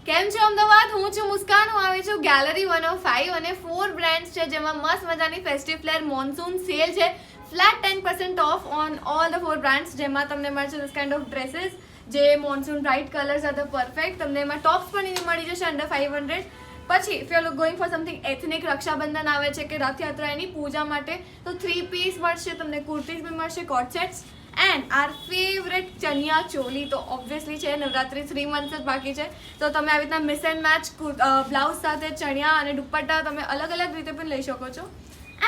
કેમ છો અમદાવાદ? હું છું મુસ્કાન. હું આવી છું ગેલેરી 105 અને 4 બ્રાન્ડ્સ છે જેમાં મસ્ત મજાની ફેસ્ટિવ ફ્લેર મોન્સૂન સેલ છે. Flat 10% off on all the 4 brands જેમાં તમને મળશે this kind of dresses જે મોન્સૂન બ્રાઇટ કલર સાથે પરફેક્ટ. તમને એમાં ટોપ્સ પણ મળી જશે અંડર 500. પછી if you going for something ethnic, Rakshabandhan આવે છે કે રથયાત્રા એની પૂજા માટે તો 3 પીસ મળશે, તમને કુર્તીઝ બી મળશે, કોટ સેટ્સ એન્ડ આર ફેવરેટ ચણિયા ચોલી તો ઓબ્વિયસલી છે. નવરાત્રી 3 મંથ્સ જ બાકી છે તો તમે આવી રીતના મિસ એન્ડ મેચ બ્લાઉઝ સાથે ચણિયા અને દુપટ્ટા તમે અલગ અલગ રીતે પણ લઈ શકો છો.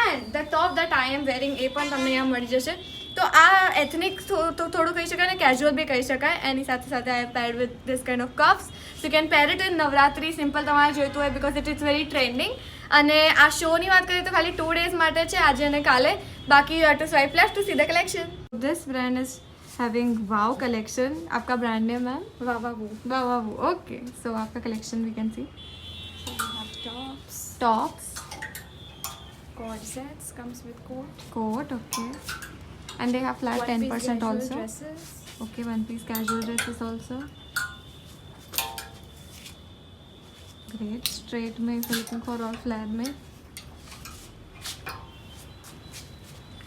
And the top that I am wearing એ પણ તમને અહીંયા મળી જશે. તો આ એથનિક તો થોડું કહી શકાય ને કેઝ્યુઅલ બી કહી શકાય. એની સાથે સાથે I have paired with this kind of cups. You can pair it in Navratri. Simple તમારે જોઈતું હોય because it is very trending. અને આ શોની વાત કરીએ તો ખાલી 2 days માટે છે, આજે અને કાલે. બાકી you have to swipe left to see the collection. This brand is having wow collection. आपका brand name ma'am? Vavavu. Vavavu. Okay. So आपका collection we can see. So we have tops, Tops, cord sets, comes with coat. coat. Okay. And they have flat 10% also. Dresses. Okay, one piece casual dresses also. Great. Straight में if you're looking for all flare में.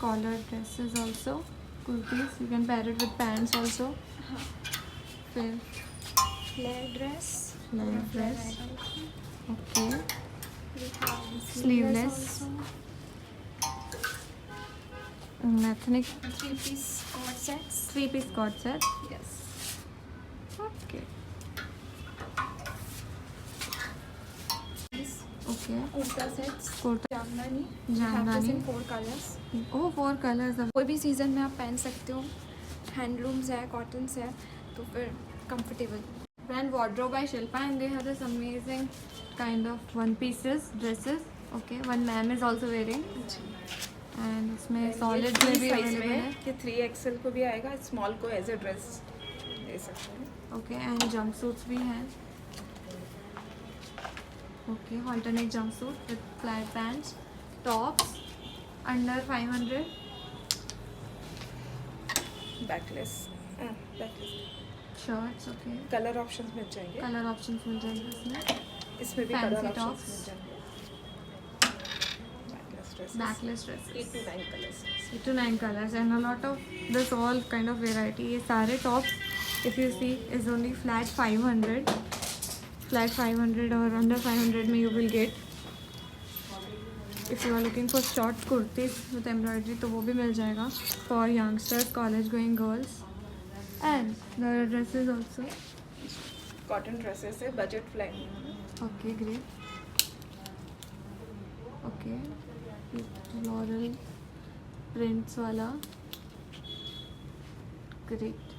Collar dresses also. Kurtis. You can pair it with pants also. Fair. Flare dress. Flare Or dress. item. Okay. We have Sleeveless. also. Ethnic 3-piece cord sets. 3-piece cord set. Yes. Okay. These Okay. kurta sets. Kurta. Jamdani. We have this jamdani. in 4 colors. Oh, 4 colors of. कोई भी season में आप पहन सकते हो. Handlooms है, cottons है, तो फिर comfortable. Brand Wardrobe by Shilpa, and they have this amazing kind of one pieces dresses. Okay, one ma'am is also wearing, and इसमें solid में भी available है. ये 3XL को भी आएगा, स्मॉल को एज ए ड्रेस दे सकते हैं. Okay, and jumpsuits भी हैं. Okay, alternate jumpsuit with flat pants, tops under 500. Backless Shirts. Okay, colour options मिल जाएंगे. color options मिल जाएंगे इसमें. इसमें भी Fancy कलर ऑप्शंस tops. मिल जाएंगे. Backless dresses. Backless dresses. 8 to 9 colours. 8 to 9 colors and a lot of this all kind of variety. ये सारे tops if you see is only flat 500. Flat 500 or under 500 में you will get. If you are looking for short kurtis with embroidery तो वो भी मिल जाएगा for youngsters, college going girls. And the dresses also. Cotton dresses है, budget flying. Okay, great. Okay, floral prints वाला. Great.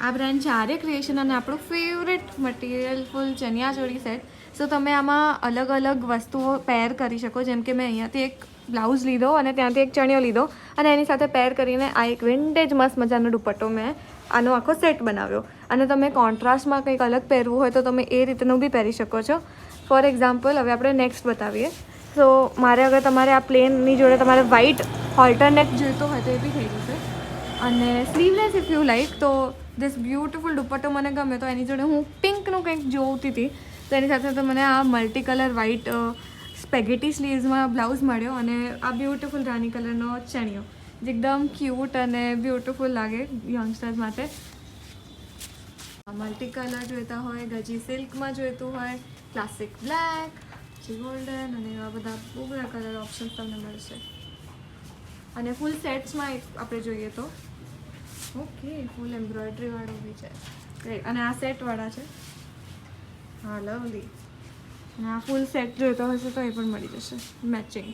આ brand છે Arya creation અને આપણું ફેવરેટ મટીરિયલ ફૂલ ચણિયાચોળી સેટ. સો તમે આમાં અલગ અલગ વસ્તુઓ પેર કરી શકો. જેમ કે મેં અહીંયાથી એક બ્લાઉઝ લીધો અને ત્યાંથી એક ચણિયો લીધો અને એની સાથે પેર કરીને આ એક વિન્ટેજ મસ્ત મજાનો દુપટ્ટો મેં આનો આખો સેટ બનાવ્યો. અને તમે કોન્ટ્રાસ્ટમાં કંઈક અલગ પહેરવું હોય તો તમે એ રીતનું બી પહેરી શકો છો. ફોર એક્ઝામ્પલ હવે આપણે નેક્સ્ટ બતાવીએ. સો મારે અગર તમારે આ પ્લેનની જોડે તમારે વ્હાઇટ ઓલ્ટરનેટ જોઈતો હોય તો એ બી થઈ જશે. અને સ્લીવલેસ ઇફ યુ લાઈક તો ધીસ બ્યુટિફુલ દુપટ્ટો મને ગમે તો એની જોડે હું પિંકનું કંઈક જોતી હતી તો એની સાથે તો મને આ મલ્ટી કલર વ્હાઇટ સ્પેગેટી સ્લીવ્સમાં બ્લાઉઝ મળ્યો અને આ બ્યુટિફુલ રાની કલરનો ચણિયો જે એકદમ ક્યુટ અને બ્યુટિફુલ લાગે યંગસ્ટર્સ માટે. મલ્ટી કલર જોઈતા હોય, ગજી સિલ્કમાં જોઈતું હોય, ક્લાસિક બ્લેક, ગોલ્ડન અને એવા બધા બહુ બધા કલર ઓપ્શન્સ તમને મળશે. અને ફૂલ સેટ્સમાં આપણે જોઈએ તો ઓકે ફૂલ એમ્બ્રોઇડરી વાળું બી છે. ગ્રેટ. અને આ સેટવાળા છે. હા લવલી. અને આ ફૂલ સેટ જોઈતો હશે તો એ પણ મળી જશે મેચિંગ.